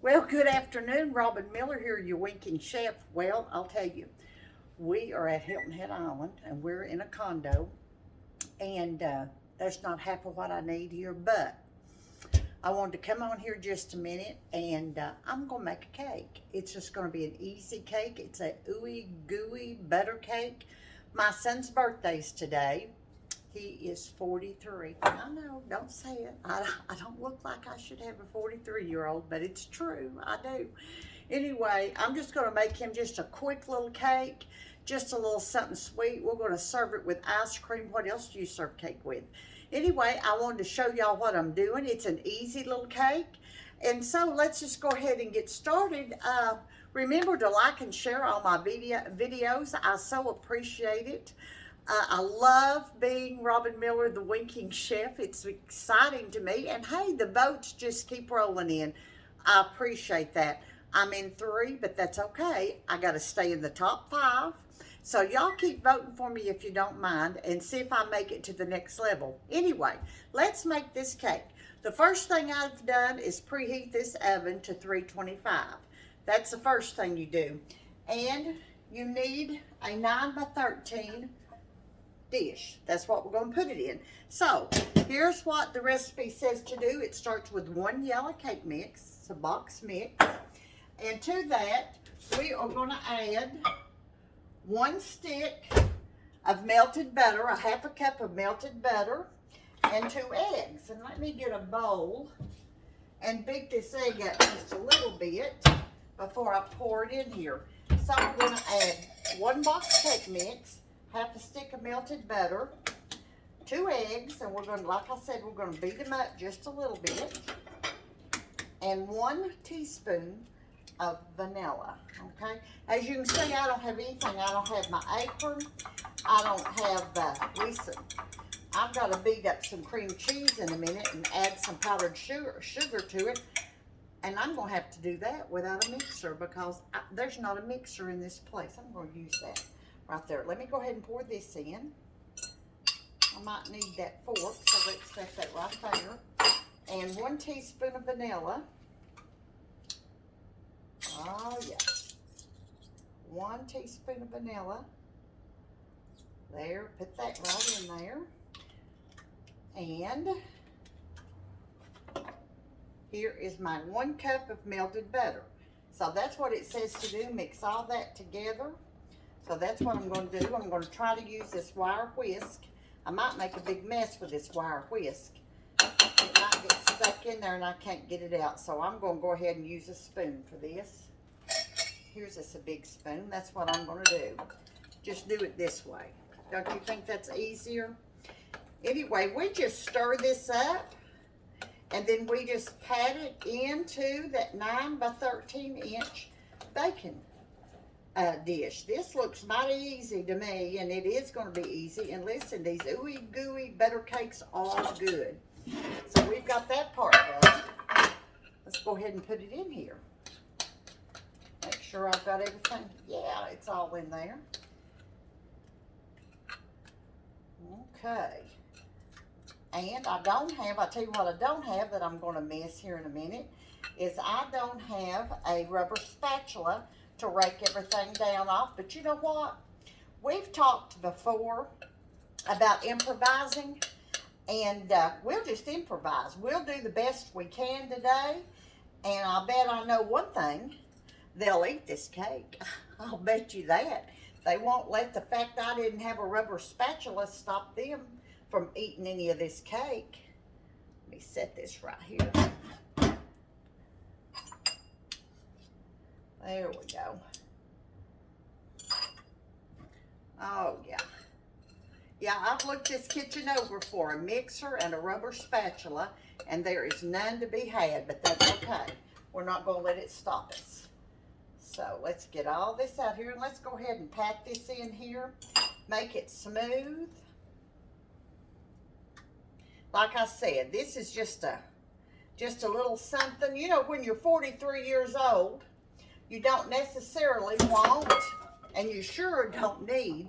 Well, good afternoon. Robin Miller here, your winking chef. Well, I'll tell you, we are at Hilton Head Island and we're in a condo, and there's not half of what I need here, but I wanted to come on here just a minute and I'm going to make a cake. It's just going to be an easy cake. It's a gooey butter cake. My son's birthday's today. He is 43. I know, don't say it. I don't look like I should have a 43-year-old, but it's true. I do. Anyway, I'm just going to make him just a quick little cake, just a little something sweet. We're going to serve it with ice cream. What else do you serve cake with? Anyway, I wanted to show y'all what I'm doing. It's an easy little cake. And so let's just go ahead and get started. Remember to like and share all my videos. I so appreciate it. I love being Robin Miller, the winking chef. It's exciting to me. And hey, the votes just keep rolling in. I appreciate that. I'm in 3, but that's okay. I got to stay in the top 5. So y'all keep voting for me if you don't mind, and see if I make it to the next level. Anyway, let's make this cake. The first thing I've done is preheat this oven to 325. That's the first thing you do. And you need a 9 by 13 dish. That's what we're going to put it in. So here's what the recipe says to do. It starts with 1 yellow cake mix. It's a box mix. And to that, we are going to add 1 stick of melted butter, a half a cup of melted butter, and 2 eggs. And let me get a bowl and beat this egg up just a little bit before I pour it in here. So I'm going to add 1 box cake mix, half a stick of melted butter, 2 eggs, and we're going to, like I said, we're going to beat them up just a little bit, and 1 teaspoon of vanilla. Okay, as you can see, I don't have anything. I don't have my apron. I don't have listen, I've got to beat up some cream cheese in a minute and add some powdered sugar to it, and I'm going to have to do that without a mixer because there's not a mixer in this place. I'm going to use that right there. Let me go ahead and pour this in. I might need that fork, so let's set that right there. And 1 teaspoon of vanilla. Oh, yeah. 1 teaspoon of vanilla. There, put that right in there. And here is my 1 cup of melted butter. So that's what it says to do. Mix all that together. So that's what I'm going to do. I'm going to try to use this wire whisk. I might make a big mess with this wire whisk. It might get stuck in there and I can't get it out. So I'm going to go ahead and use a spoon for this. Here's this a big spoon. That's what I'm going to do. Just do it this way. Don't you think that's easier? Anyway, we just stir this up, and then we just pat it into that 9 by 13 inch baking dish. This looks mighty easy to me, and it is going to be easy. And listen, these ooey gooey butter cakes are good. So we've got that part done. Let's go ahead and put it in here. Make sure I've got everything. Yeah, it's all in there. Okay. And I don't have, I'll tell you what I don't have that I'm going to miss here in a minute, is I don't have a rubber spatula to rake everything down off. But you know what? We've talked before about improvising, and we'll just improvise. We'll do the best we can today, and I'll bet I know one thing. They'll eat this cake. I'll bet you that. They won't let the fact I didn't have a rubber spatula stop them from eating any of this cake. Let me set this right here. There we go. Oh, yeah. Yeah, I've looked this kitchen over for a mixer and a rubber spatula, and there is none to be had, but that's okay. We're not going to let it stop us. So let's get all this out here, and let's go ahead and pat this in here. Make it smooth. Like I said, this is just a little something. You know, when you're 43 years old, you don't necessarily want, and you sure don't need,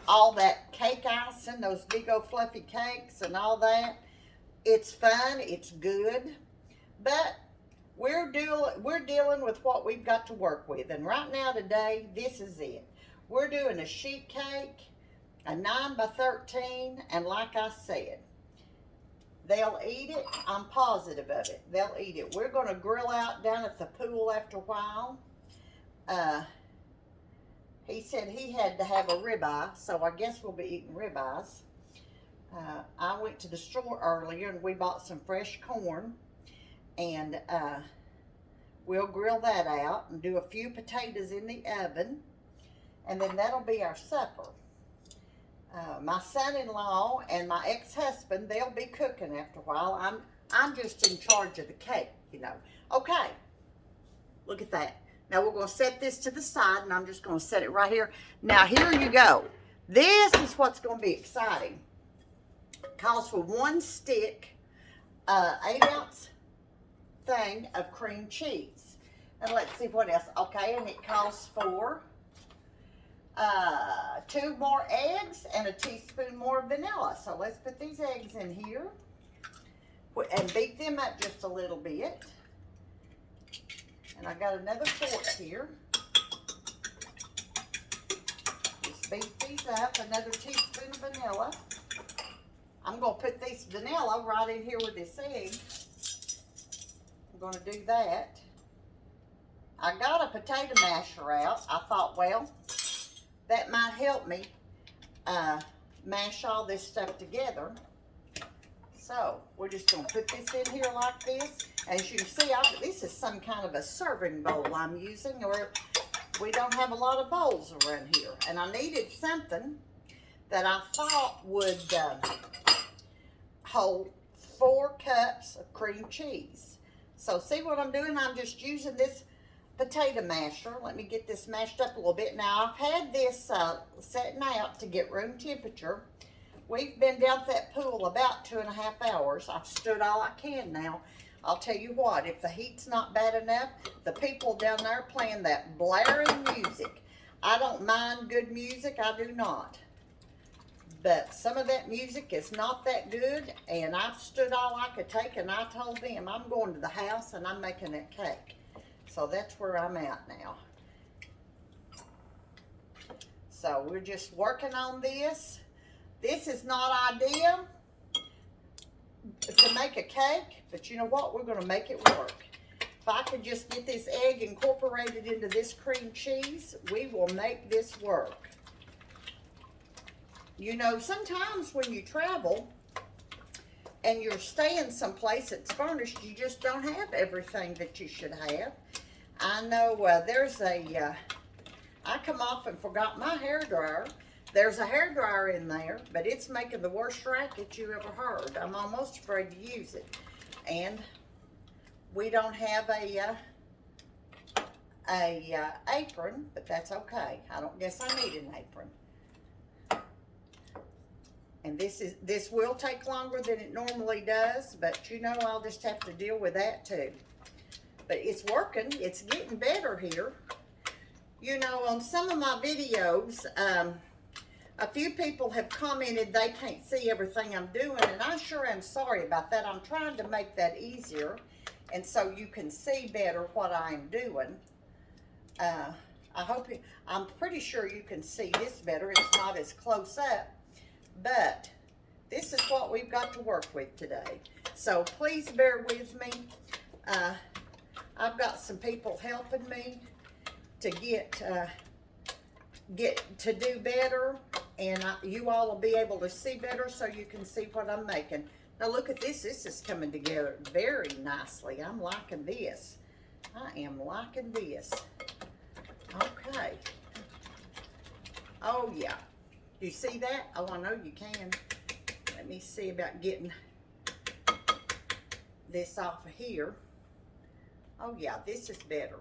all that cake icing, those big old fluffy cakes and all that. It's fun, it's good, but we're dealing with what we've got to work with. And right now today, this is it. We're doing a sheet cake, a 9 by 13, and like I said, they'll eat it. I'm positive of it. They'll eat it. We're going to grill out down at the pool after a while. He said he had to have a ribeye, so I guess we'll be eating ribeyes. I went to the store earlier and we bought some fresh corn, and we'll grill that out and do a few potatoes in the oven, and then that'll be our supper. My son-in-law and my ex-husband, they'll be cooking after a while. I'm just in charge of the cake, you know. Okay, look at that. Now we're going to set this to the side, and I'm just going to set it right here. Now here you go. This is what's going to be exciting. It calls for 1 stick, 8-ounce thing of cream cheese. And let's see what else. Okay, and it calls for 2 more eggs and a teaspoon more vanilla. So let's put these eggs in here and beat them up just a little bit. And I got another fork here. Just beat these up, another teaspoon of vanilla. I'm going to put this vanilla right in here with this egg. I'm going to do that. I got a potato masher out. I thought, well, that might help me mash all this stuff together. So we're just going to put this in here like this. As you can see, this is some kind of a serving bowl I'm using, or we don't have a lot of bowls around here. And I needed something that I thought would hold 4 cups of cream cheese. So see what I'm doing? I'm just using this potato masher. Let me get this mashed up a little bit. Now, I've had this setting out to get room temperature. We've been down at that pool about 2.5 hours. I've stood all I can now. I'll tell you what, if the heat's not bad enough, the people down there playing that blaring music. I don't mind good music, I do not. But some of that music is not that good, and I've stood all I could take, and I told them I'm going to the house and I'm making that cake. So that's where I'm at now. So we're just working on this. This is not ideal to make a cake, but you know what? We're going to make it work. If I could just get this egg incorporated into this cream cheese, we will make this work. You know, sometimes when you travel and you're staying someplace that's furnished, you just don't have everything that you should have. I know there's a, I come off and forgot my hairdryer. There's a hairdryer in there, but it's making the worst racket you ever heard. I'm almost afraid to use it. And we don't have a apron, but that's okay. I don't guess I need an apron. And this will take longer than it normally does, but you know, I'll just have to deal with that too. But it's working. It's getting better here. You know, on some of my videos, a few people have commented they can't see everything I'm doing, and I sure am sorry about that. I'm trying to make that easier, and so you can see better what I'm doing. I'm pretty sure you can see this better. It's not as close up, but this is what we've got to work with today. So please bear with me. I've got some people helping me to get to do better, and you all will be able to see better so you can see what I'm making. Now look at this. This is coming together very nicely. I'm liking this. I am liking this. Okay. Oh yeah. You see that? Oh, I know you can. Let me see about getting this off of here. Oh yeah, this is better.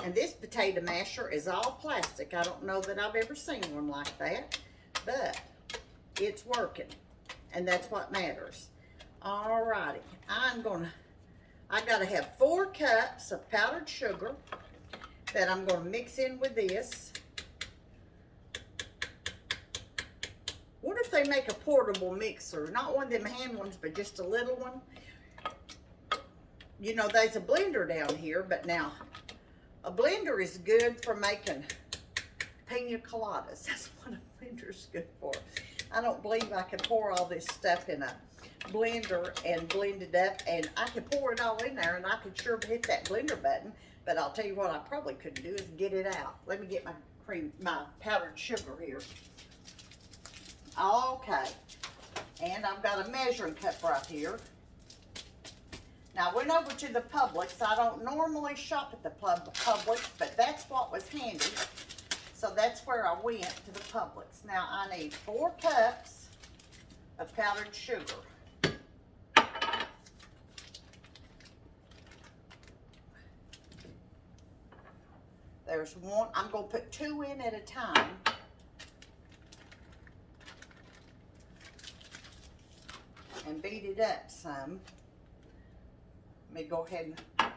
And this potato masher is all plastic. I don't know that I've ever seen one like that, but it's working, and that's what matters. All righty, I gotta have 4 cups of powdered sugar that I'm gonna mix in with this. What if they make a portable mixer? Not one of them hand ones, but just a little one. you know, there's a blender down here, but now a blender is good for making pina coladas. That's what a blender's good for. I don't believe I can pour all this stuff in a blender and blend it up, and I could pour it all in there, and I could sure hit that blender button, but I'll tell you what I probably couldn't do is get it out. Let me get my my powdered sugar here. Okay, and I've got a measuring cup right here. Now I went over to the Publix. I don't normally shop at the Publix, but that's what was handy. So that's where I went, to the Publix. Now I need 4 cups of powdered sugar. There's 1, I'm gonna put 2 in at a time. And beat it up some. Let me go ahead and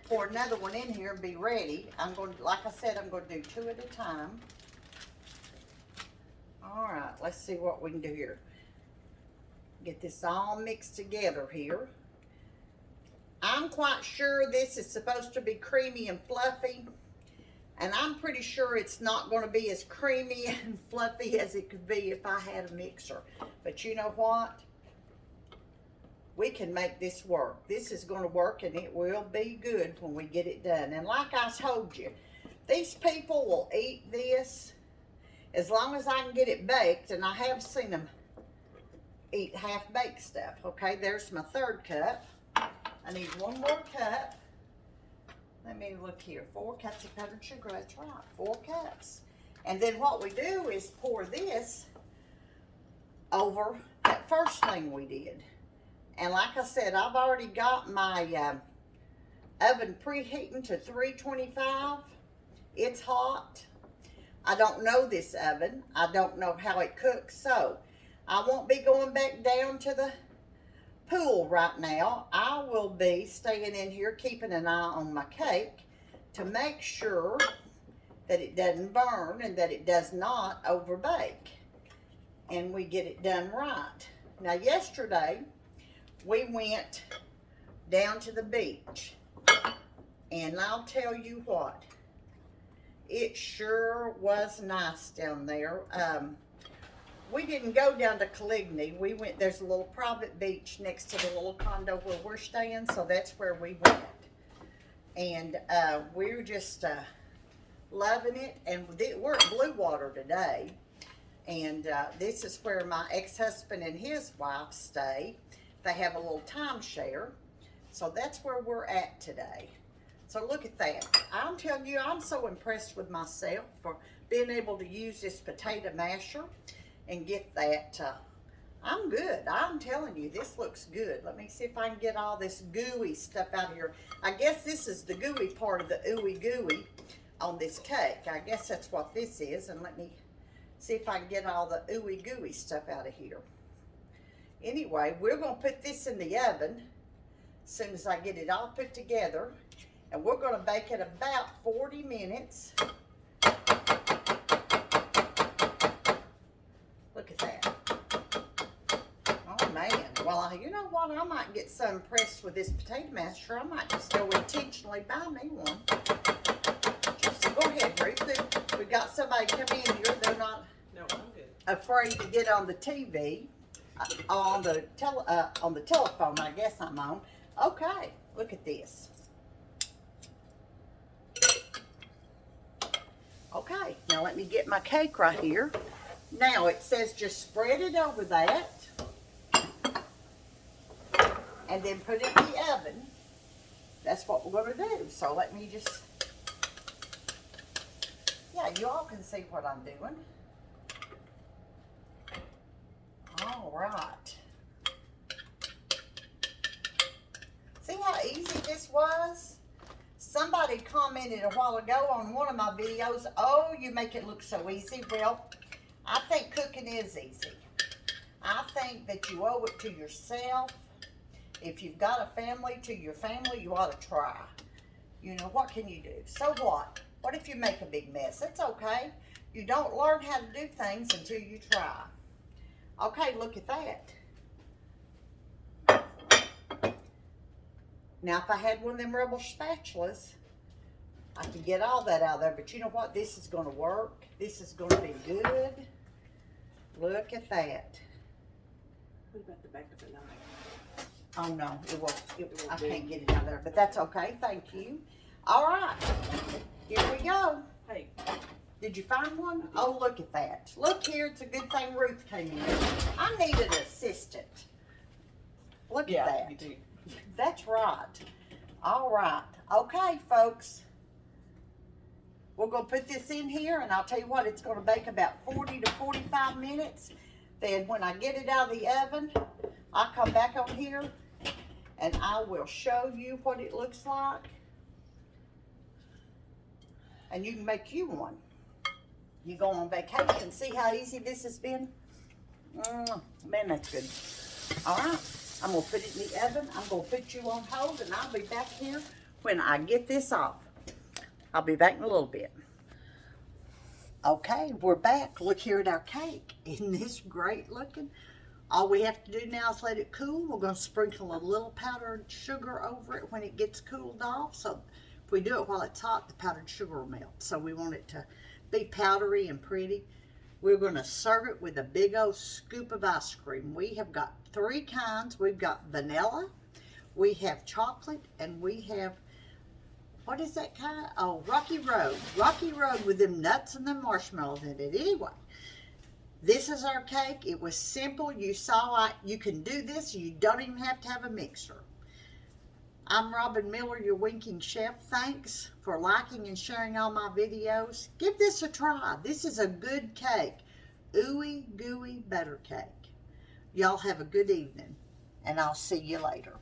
pour another one in here and be ready. I'm going to, like I said, I'm going to do 2 at a time. All right, let's see what we can do here. Get this all mixed together here. I'm quite sure this is supposed to be creamy and fluffy, and I'm pretty sure it's not going to be as creamy and fluffy as it could be if I had a mixer. But you know what? We can make this work. This is going to work, and it will be good when we get it done. And like I told you, these people will eat this as long as I can get it baked, and I have seen them eat half-baked stuff. Okay, there's my 3rd cup. I need 1 more cup. Let me look here. 4 cups of powdered sugar. That's right, 4 cups. And then what we do is pour this over that first thing we did. And like I said, I've already got my oven preheating to 325. It's hot. I don't know this oven. I don't know how it cooks, so I won't be going back down to the pool right now. I will be staying in here keeping an eye on my cake to make sure that it doesn't burn and that it does not overbake, and we get it done right. Now yesterday we went down to the beach, and I'll tell you what, it sure was nice down there. We didn't go down to Caligny. We went, there's a little private beach next to the little condo where we're staying, so that's where we went. And we're just loving it, and we're at Blue Water today. And this is where my ex-husband and his wife stay. They have a little timeshare, so that's where we're at today. So look at that. I'm telling you, I'm so impressed with myself for being able to use this potato masher and get that. I'm good. I'm telling you, this looks good. Let me see if I can get all this gooey stuff out of here. I guess this is the gooey part of the ooey gooey on this cake. I guess that's what this is, and let me see if I can get all the ooey gooey stuff out of here. Anyway, we're going to put this in the oven as soon as I get it all put together. And we're going to bake it about 40 minutes. Look at that. Oh, man. Well, you know what? I might get so impressed with this potato masher, I might just go intentionally buy me one. So go ahead, Ruth. We got somebody come in here. They're not afraid to get on the TV. On the telephone, I guess I'm on. Okay, look at this. Okay, now let me get my cake right here. Now it says just spread it over that and then put it in the oven. That's what we're going to do. So let me just, yeah, you all can see what I'm doing. All right. See how easy this was? Somebody commented a while ago on one of my videos, oh, you make it look so easy. Well, I think cooking is easy. I think that you owe it to yourself. If you've got a family, to your family, you ought to try. You know, what can you do? So what? What if you make a big mess? It's okay. You don't learn how to do things until you try. Okay, look at that. Now, if I had one of them rubber spatulas, I could get all that out of there. But you know what? This is going to work. This is going to be good. Look at that. What about the back of the knife? Oh, no. I can't get it out of there. But that's okay. Thank you. All right. Here we go. Hey. Did you find one? Oh, look at that. Look here. It's a good thing Ruth came in. I needed an assistant. Look at that. You do. That's right. All right. Okay, folks. We're going to put this in here, and I'll tell you what, it's going to bake about 40 to 45 minutes. Then when I get it out of the oven, I'll come back on here, and I will show you what it looks like. And you can make you one. You go on vacation. See how easy this has been? Man, that's good. All right. I'm going to put it in the oven. I'm going to put you on hold, and I'll be back here when I get this off. I'll be back in a little bit. Okay, we're back. Look here at our cake. Isn't this great looking? All we have to do now is let it cool. We're going to sprinkle a little powdered sugar over it when it gets cooled off. So if we do it while it's hot, the powdered sugar will melt. So we want it to be powdery and pretty. We're going to serve it with a big old scoop of ice cream. We have got 3 kinds. We've got vanilla, we have chocolate, and we have, what is that kind? Oh, Rocky Road. Rocky Road with them nuts and them marshmallows in it. Anyway, this is our cake. It was simple. You saw you can do this. You don't even have to have a mixer. I'm Robin Miller, your winking chef. Thanks for liking and sharing all my videos. Give this a try. This is a good cake. Ooey Gooey Butter cake. Y'all have a good evening, and I'll see you later.